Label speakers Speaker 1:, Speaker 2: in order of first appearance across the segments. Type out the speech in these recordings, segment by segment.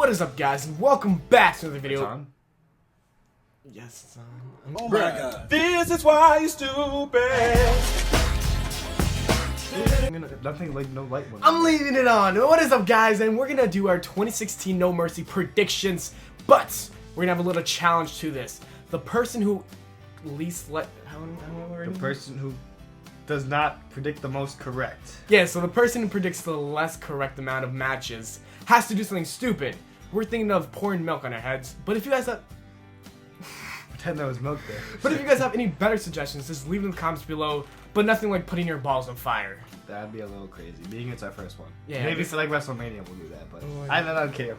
Speaker 1: What is up, guys, and welcome back to another video.
Speaker 2: It's on?
Speaker 1: Yes, it's on.
Speaker 3: Oh my god.
Speaker 2: This is why you're stupid. Nothing like no light one.
Speaker 1: I'm leaving it on. What is up, guys, and we're gonna do our 2016 No Mercy predictions, but we're gonna have a little challenge to this. The person who least let
Speaker 2: The person who does not predict the most correct.
Speaker 1: Yeah, so the person who predicts the less correct amount of matches has to do something stupid. We're thinking of pouring milk on our heads, but if you guys have
Speaker 2: Pretend there was milk there.
Speaker 1: But if you guys have any better suggestions, just leave them in the comments below. But nothing like putting your balls on fire.
Speaker 2: That'd be a little crazy. Being it's our first one.
Speaker 1: Yeah.
Speaker 2: Maybe for like WrestleMania we'll do that, but
Speaker 1: Oh,
Speaker 2: I don't care.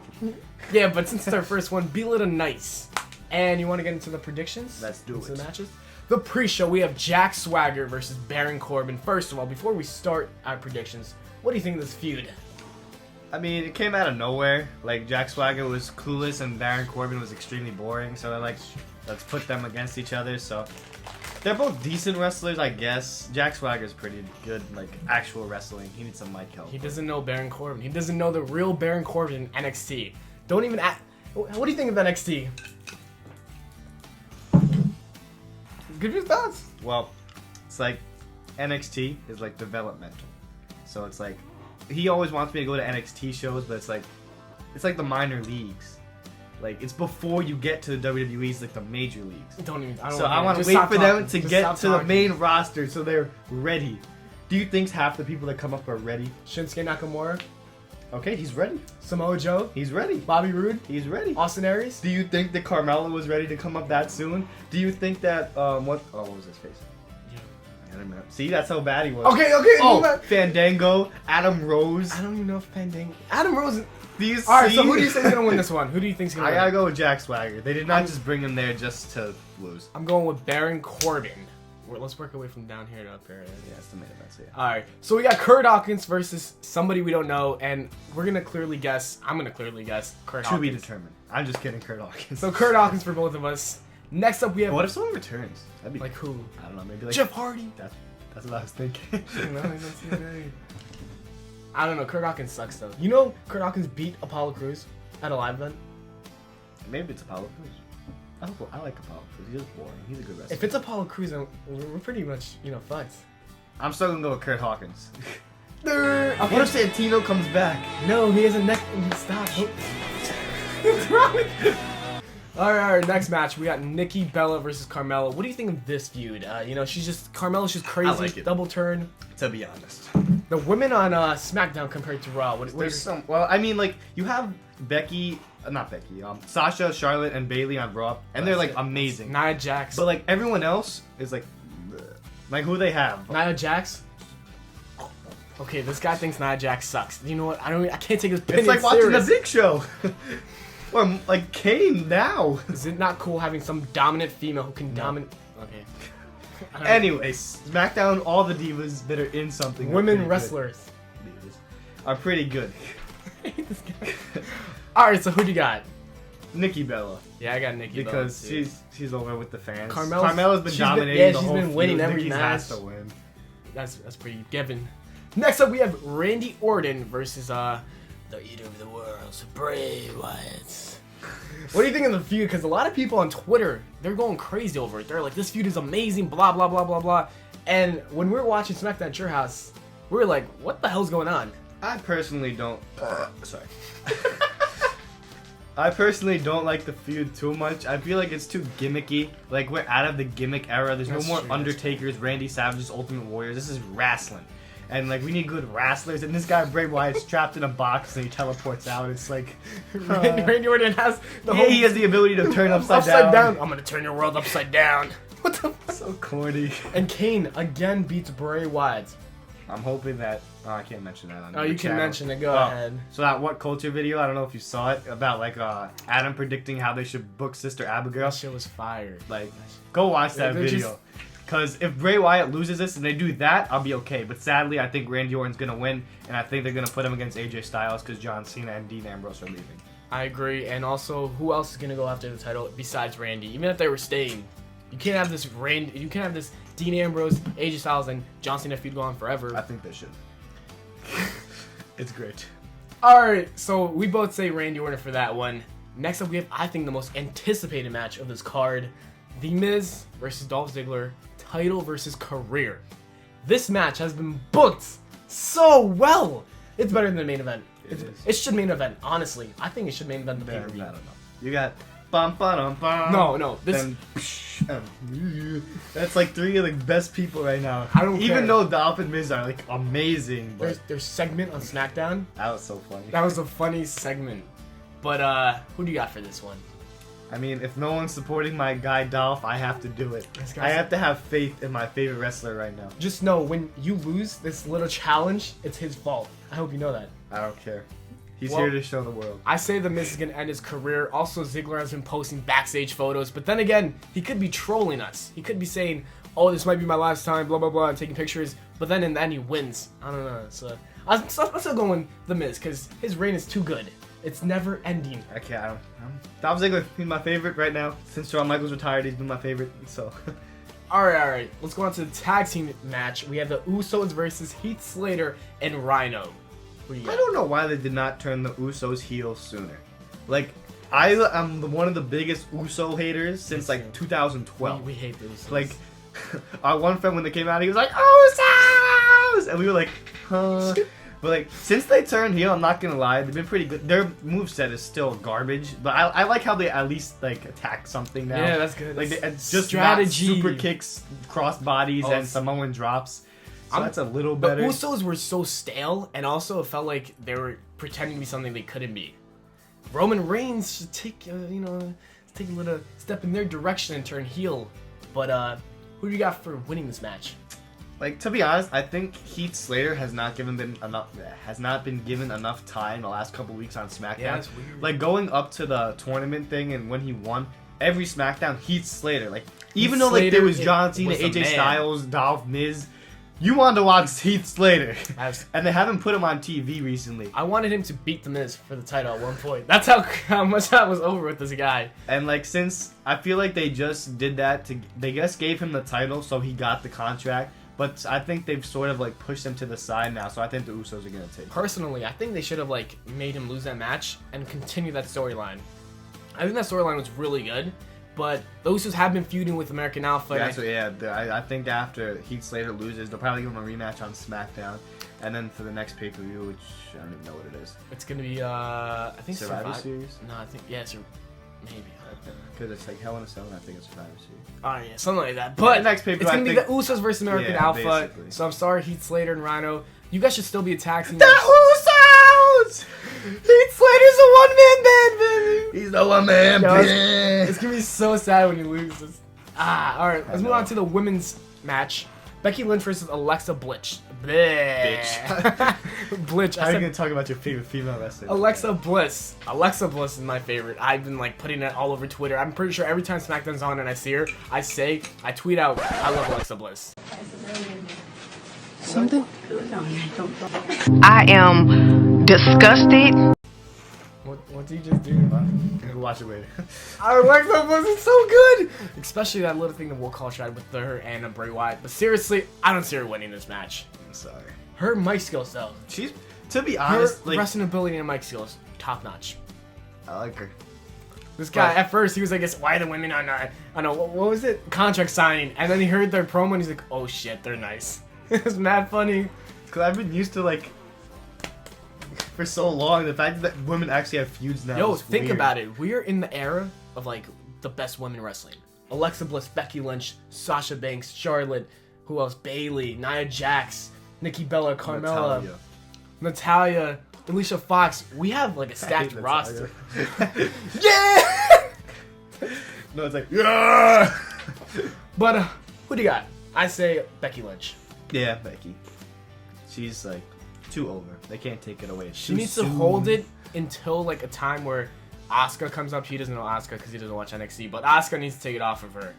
Speaker 1: Yeah, but since it's our first one, be a little nice. And you want to get into the predictions?
Speaker 2: Let's do
Speaker 1: into
Speaker 2: it.
Speaker 1: The matches? The pre-show, we have Jack Swagger versus Baron Corbin. First of all, before we start our predictions, what do you think of this feud?
Speaker 2: I mean, it came out of nowhere. Like, Jack Swagger was clueless and Baron Corbin was extremely boring. So they're like, let's put them against each other. So they're both decent wrestlers, I guess. Jack Swagger's pretty good, like, actual wrestling. He needs some mic help.
Speaker 1: He doesn't know Baron Corbin. He doesn't know the real Baron Corbin in NXT. Don't even act. What do you think of NXT? Give your thoughts.
Speaker 2: Well, it's like NXT is like developmental. So it's like he always wants me to go to NXT shows, but it's like the minor leagues. Like it's before you get to the WWE, it's like the major leagues.
Speaker 1: Don't even.
Speaker 2: So I want to wait for them to get to the main roster so they're ready. Do you think half the people that come up are ready?
Speaker 1: Shinsuke Nakamura,
Speaker 2: Okay, he's ready.
Speaker 1: Samoa Joe,
Speaker 2: He's ready.
Speaker 1: Bobby Roode,
Speaker 2: He's ready.
Speaker 1: Austin Aries.
Speaker 2: Do you think that Carmella was ready to come up that soon? Do you think that what was his face? I don't know. See, that's how bad he was.
Speaker 1: Okay.
Speaker 2: Oh, Fandango, Adam Rose.
Speaker 1: I don't even know if Fandango. Adam Rose.
Speaker 2: These.
Speaker 1: Alright, so who do you think is gonna win this one? Who do you think's gonna
Speaker 2: I
Speaker 1: win?
Speaker 2: gotta go with Jack Swagger. They did not just bring him there just to lose.
Speaker 1: I'm going with Baron Corbin. Let's work our way from down here to up here.
Speaker 2: Yeah, it's the main event. So yeah.
Speaker 1: Alright, so we got Curt Hawkins versus somebody we don't know, and we're gonna clearly guess. I'm gonna clearly guess Curt
Speaker 2: To
Speaker 1: Hawkins.
Speaker 2: be determined. I'm just kidding, Curt Hawkins.
Speaker 1: So Curt Hawkins for both of us. Next up, we have
Speaker 2: What if someone returns? That'd be
Speaker 1: like who?
Speaker 2: I don't know. Maybe like
Speaker 1: Jeff Hardy.
Speaker 2: That's what I was thinking.
Speaker 1: I don't know. Curt Hawkins sucks though. You know, Curt Hawkins beat Apollo Crews at a live event.
Speaker 2: Maybe it's Apollo Crews. I like Apollo Crews. He's just boring. He's a good wrestler.
Speaker 1: If it's Apollo Crews, then we're pretty much fucked.
Speaker 2: I'm still gonna go with Curt Hawkins.
Speaker 1: Okay.
Speaker 2: What if Santino comes back?
Speaker 1: No, he has a neck. Stop. What's wrong with you? Alright, next match. We got Nikki Bella versus Carmella. What do you think of this feud? Carmella's just crazy.
Speaker 2: I like it.
Speaker 1: Double turn.
Speaker 2: To be honest.
Speaker 1: The women on SmackDown compared to Raw.
Speaker 2: Well, I mean, like, you have Sasha, Charlotte, and Bayley on Raw, and they're, like, amazing.
Speaker 1: Nia Jax.
Speaker 2: But, like, everyone else is, like, bleh. Like, who they have?
Speaker 1: Nia Jax? Okay, this guy thinks Nia Jax sucks. You know what? I can't take this opinion
Speaker 2: It's like watching
Speaker 1: serious.
Speaker 2: the Big Show. Or, like, Kane now.
Speaker 1: Is it not cool having some dominant female who can dominate? Okay.
Speaker 2: Anyways, SmackDown, all the divas that are in something.
Speaker 1: Women wrestlers.
Speaker 2: Are pretty good.
Speaker 1: I hate this guy. Alright, so who do you got?
Speaker 2: Nikki Bella.
Speaker 1: Yeah, I got Nikki
Speaker 2: Because
Speaker 1: Bella, too.
Speaker 2: she's over with the fans.
Speaker 1: Carmella's
Speaker 2: been
Speaker 1: she's
Speaker 2: dominating
Speaker 1: she's
Speaker 2: the whole
Speaker 1: been winning
Speaker 2: feud.
Speaker 1: every
Speaker 2: Nikki
Speaker 1: match.
Speaker 2: has to win.
Speaker 1: That's pretty given. Next up, we have Randy Orton versus the Eater of the Worlds, Bray Wyatt. What do you think of the feud? Because a lot of people on Twitter, they're going crazy over it. They're like, this feud is amazing, blah, blah, blah, blah, blah. And when we were watching SmackDown at your house, we were like, what the hell's going on?
Speaker 2: I personally don't... sorry. I personally don't like the feud too much. I feel like it's too gimmicky. Like, we're out of the gimmick era. There's
Speaker 1: That's
Speaker 2: no more
Speaker 1: true,
Speaker 2: Undertakers, Randy Savages, Ultimate Warriors. This is wrestling. And, like, we need good wrestlers. And this guy, Bray Wyatt's trapped in a box and he teleports out. It's like...
Speaker 1: Randy Orton has the
Speaker 2: yeah, he has the ability to turn upside down.
Speaker 1: I'm gonna turn your world upside down. What the fuck?
Speaker 2: So corny.
Speaker 1: And Kane again beats Bray Wyatt.
Speaker 2: I'm hoping that... Oh, I can't mention that on
Speaker 1: Oh,
Speaker 2: the
Speaker 1: you can
Speaker 2: channel.
Speaker 1: mention it. Go ahead.
Speaker 2: So that What Culture video, I don't know if you saw it, about, like, Adam predicting how they should book Sister Abigail.
Speaker 1: That shit was fired.
Speaker 2: Like, go watch that
Speaker 1: They're
Speaker 2: video. Because if Bray Wyatt loses this and they do that, I'll be okay. But sadly, I think Randy Orton's going to win, and I think they're going to put him against AJ Styles because John Cena and Dean Ambrose are leaving.
Speaker 1: I agree. And also, who else is gonna go after the title besides Randy? Even if they were staying, you can't have this You can't have this Dean Ambrose, AJ Styles, and John Cena feud go on forever.
Speaker 2: I think they should. It's great.
Speaker 1: Alright, so we both say Randy Orton for that one. Next up, we have, I think, the most anticipated match of this card. The Miz versus Dolph Ziggler, title versus career. This match has been booked so well. It's better than the main event. It should main event, honestly. I think it should main event the pay-per-view.
Speaker 2: I don't know. You got bum bum bum.
Speaker 1: No. This.
Speaker 2: That's like three of the best people right now.
Speaker 1: I don't care.
Speaker 2: Even though Dolph and Miz are like amazing, but
Speaker 1: Their segment on SmackDown.
Speaker 2: that was so funny.
Speaker 1: That was a funny segment. But who do you got for this one?
Speaker 2: I mean, if no one's supporting my guy Dolph, I have to do it. I have to have faith in my favorite wrestler right now.
Speaker 1: Just know, when you lose this little challenge, it's his fault. I hope you know that.
Speaker 2: I don't care. He's here to show the world.
Speaker 1: I say the Miz is going to end his career. Also, Ziggler has been posting backstage photos. But then again, he could be trolling us. He could be saying, oh, this might be my last time, blah, blah, blah, and taking pictures. But then in the end, he wins. I don't know. So I'm still going the Miz, because his reign is too good. It's never ending.
Speaker 2: Okay, Dolph Ziggler, he's my favorite right now. Since Shawn Michaels retired, he's been my favorite. So,
Speaker 1: Alright. Let's go on to the tag team match. We have the Usos versus Heath Slater and Rhyno. Who do you got?
Speaker 2: I don't know why they did not turn the Usos heel sooner. Like, I am one of the biggest Uso haters since like 2012.
Speaker 1: We hate the Usos.
Speaker 2: Like, our one friend when they came out, he was like, Usos! And we were like, huh? But like, since they turned heel, I'm not gonna lie, they've been pretty good. Their moveset is still garbage, but I like how they at least like attack something now.
Speaker 1: Yeah, that's good.
Speaker 2: Like, it's just
Speaker 1: strategy.
Speaker 2: not super kicks, cross bodies, and Samoan drops. So that's a little
Speaker 1: The
Speaker 2: better.
Speaker 1: Usos were so stale, and also it felt like they were pretending to be something they couldn't be. Roman Reigns should take, take a little step in their direction and turn heel. But who do you got for winning this match?
Speaker 2: Like, to be honest, I think Heath Slater has not been given enough time the last couple weeks on SmackDown.
Speaker 1: Yeah, that's weird.
Speaker 2: Like, going up to the tournament thing and when he won, every SmackDown, Heath Slater. Like, even though like there was John Cena, AJ Styles, Dolph, Miz, you wanted to watch Heath Slater. And they haven't put him on TV recently.
Speaker 1: I wanted him to beat The Miz for the title at one point. That's how much I was over with this guy.
Speaker 2: And like, since I feel like they just did that they just gave him the title so he got the contract. But I think they've sort of like pushed him to the side now, so I think the Usos are gonna take it.
Speaker 1: Personally, I think they should have like made him lose that match and continue that storyline. I think that storyline was really good, but the Usos have been feuding with American Alpha.
Speaker 2: I think after Heath Slater loses, they'll probably give him a rematch on SmackDown, and then for the next pay-per-view, which I don't even know what it is.
Speaker 1: It's gonna be I think
Speaker 2: Survivor Series.
Speaker 1: No, I think maybe.
Speaker 2: Because it's like Hell in a Cell, and I think it's Survivor Series.
Speaker 1: Oh yeah, something like that. But
Speaker 2: next pay-per-view,
Speaker 1: it's gonna be the Usos versus American Alpha.
Speaker 2: Basically.
Speaker 1: So I'm sorry, Heath Slater and Rhyno. You guys should still be a tag team.
Speaker 2: The Usos!
Speaker 1: Heath Slater's a one-man band, baby.
Speaker 2: He's the one-man band.
Speaker 1: It's gonna be so sad when he loses. All right. Let's move on to the women's match. Becky Lynch versus Alexa Bliss.
Speaker 2: Bitch.
Speaker 1: Blitch.
Speaker 2: How are you gonna talk about your favorite female wrestler?
Speaker 1: Alexa Bliss. Alexa Bliss is my favorite. I've been like putting it all over Twitter. I'm pretty sure every time SmackDown's on and I see her, I tweet out, I love Alexa Bliss.
Speaker 3: Something? I am disgusted.
Speaker 1: What did you just do?
Speaker 2: We'll watch it later.
Speaker 1: Alexa Bliss is so good! Especially that little thing that Will Call tried with her and Bray Wyatt. But seriously, I don't see her winning this match.
Speaker 2: I'm sorry.
Speaker 1: Her mic skills, though.
Speaker 2: She's, to be
Speaker 1: Her
Speaker 2: honest, like,
Speaker 1: wrestling ability and mic skills, top notch.
Speaker 2: I like her.
Speaker 1: This guy, at first, he was like, why the women are not, I don't know, what was it? Contract signing. And then he heard their promo and he's like, oh shit, they're nice. It's mad funny.
Speaker 2: Because I've been used to, like, for so long, the fact that women actually have feuds now.
Speaker 1: Yo,
Speaker 2: is
Speaker 1: think
Speaker 2: weird.
Speaker 1: about it. We're in the era of, like, the best women wrestling. Alexa Bliss, Becky Lynch, Sasha Banks, Charlotte, who else? Bayley, Nia Jax, Nikki Bella, Carmella, Natalya, Alicia Fox. We have, like, a stacked roster. Yeah!
Speaker 2: No, it's like, yeah!
Speaker 1: But, who do you got? I say Becky Lynch.
Speaker 2: Yeah, Becky. She's, like, too over. They can't take it away.
Speaker 1: She needs to hold it until, like, a time where Asuka comes up. He doesn't know Asuka because he doesn't watch NXT, but Asuka needs to take it off of her.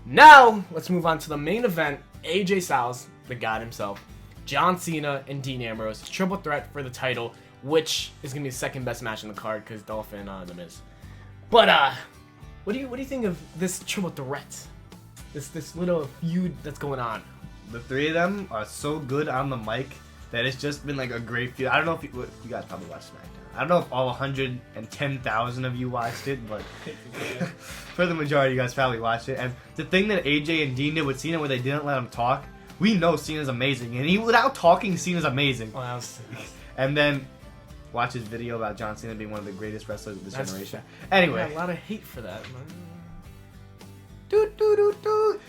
Speaker 1: Now, let's move on to the main event. AJ Styles, the god himself, John Cena, and Dean Ambrose. Triple threat for the title, which is going to be the second best match in the card because Dolph and The Miz. But, what do you think of this triple threat? This little feud that's going on?
Speaker 2: The three of them are so good on the mic that it's just been like a great feud. I don't know if you guys probably watched SmackDown. I don't know if all 110,000 of you watched it, but for the majority, you guys probably watched it. And the thing that AJ and Dean did with Cena, where they didn't let him talk, we know Cena's amazing, and without talking, Cena's amazing.
Speaker 1: Well, that was...
Speaker 2: And then watch his video about John Cena being one of the greatest wrestlers of this generation. Anyway,
Speaker 1: I got a lot of hate for that.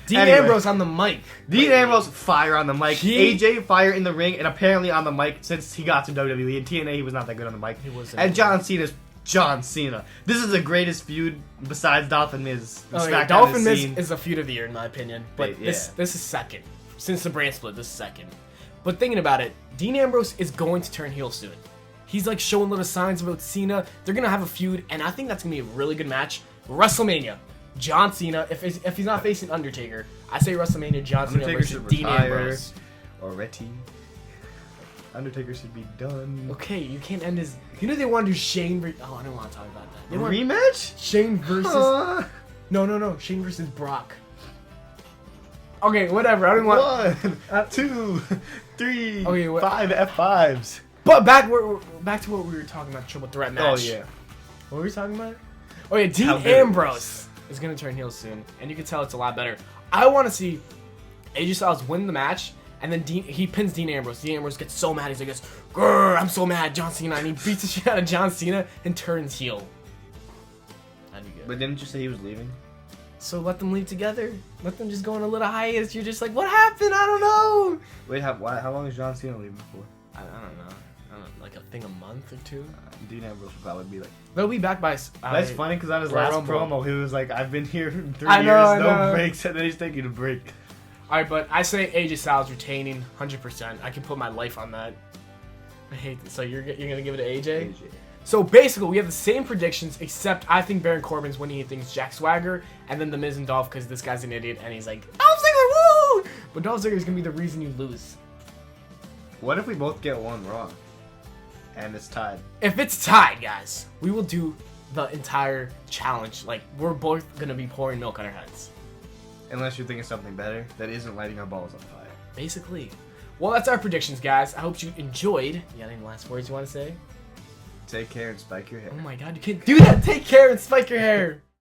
Speaker 2: Dean
Speaker 1: Ambrose on the mic.
Speaker 2: Dean Ambrose fire on the mic.
Speaker 1: He-
Speaker 2: AJ fire in the ring, and apparently on the mic since he got to WWE. In TNA, he was not that good on the mic.
Speaker 1: He wasn't.
Speaker 2: And John Cena's John Cena. This is the greatest feud besides Dolph and Miz.
Speaker 1: Oh, yeah.
Speaker 2: SmackDown
Speaker 1: Dolph
Speaker 2: has
Speaker 1: and Miz
Speaker 2: seen.
Speaker 1: is a feud of the year in my opinion, but
Speaker 2: Yeah.
Speaker 1: this is second. Since the brand split, this is second. But thinking about it, Dean Ambrose is going to turn heel soon. He's like showing little signs about Cena. They're gonna have a feud, and I think that's gonna be a really good match. WrestleMania, John Cena. If he's not facing Undertaker, I say WrestleMania, John Cena
Speaker 2: Undertaker
Speaker 1: versus
Speaker 2: should
Speaker 1: Dean
Speaker 2: retire.
Speaker 1: Ambrose.
Speaker 2: Already. Undertaker should be done.
Speaker 1: Okay, you can't end his. You know they want to do Shane. Oh, I don't want to talk about that. They want
Speaker 2: Rematch?
Speaker 1: Shane versus. No. Shane versus Brock. Okay, whatever. I don't want.
Speaker 2: 1, 2, 3,
Speaker 1: Okay, what-
Speaker 2: 5 F5s.
Speaker 1: But back to what we were talking about, triple threat match.
Speaker 2: Oh yeah.
Speaker 1: What were we talking about? Oh yeah, Dean
Speaker 2: How good it
Speaker 1: Ambrose is gonna turn heel soon, and you can tell it's a lot better. I want to see AJ Styles win the match, and then he pins Dean Ambrose. Dean Ambrose gets so mad, he's like, "Grr, I'm so mad, John Cena," and he beats the shit out of John Cena and turns heel. That'd be good.
Speaker 2: But didn't you say he was leaving?
Speaker 1: So let them leave together. Let them just go on a little hiatus. You're just like, what happened? I don't know.
Speaker 2: Wait, how long is John Cena leaving for?
Speaker 1: I don't know. Like a thing a month or two.
Speaker 2: Dean Ambrose would probably be like.
Speaker 1: They'll be back by.
Speaker 2: That's funny because on his
Speaker 1: Royal
Speaker 2: last
Speaker 1: Rumble.
Speaker 2: promo, he was like, "I've been here for 3
Speaker 1: I
Speaker 2: years,
Speaker 1: know,
Speaker 2: no breaks," and then he's taking a break.
Speaker 1: All right, but I say AJ Styles retaining 100%. I can put my life on that. I hate this. So you're gonna give it to AJ? So basically, we have the same predictions, except I think Baron Corbin's winning. He thinks Jack Swagger, and then the Miz and Dolph because this guy's an idiot and he's like, Dolph Ziggler, woo! But Dolph Ziggler is gonna be the reason you lose.
Speaker 2: What if we both get one wrong, and it's tied?
Speaker 1: If it's tied, guys, we will do the entire challenge. Like we're both gonna be pouring milk on our heads.
Speaker 2: Unless you're thinking something better that isn't lighting our balls on fire.
Speaker 1: Basically. Well, that's our predictions, guys. I hope you enjoyed. You got any last words you want to say?
Speaker 2: Take care and spike your hair.
Speaker 1: Oh my god, you can't do that! Take care and spike your hair!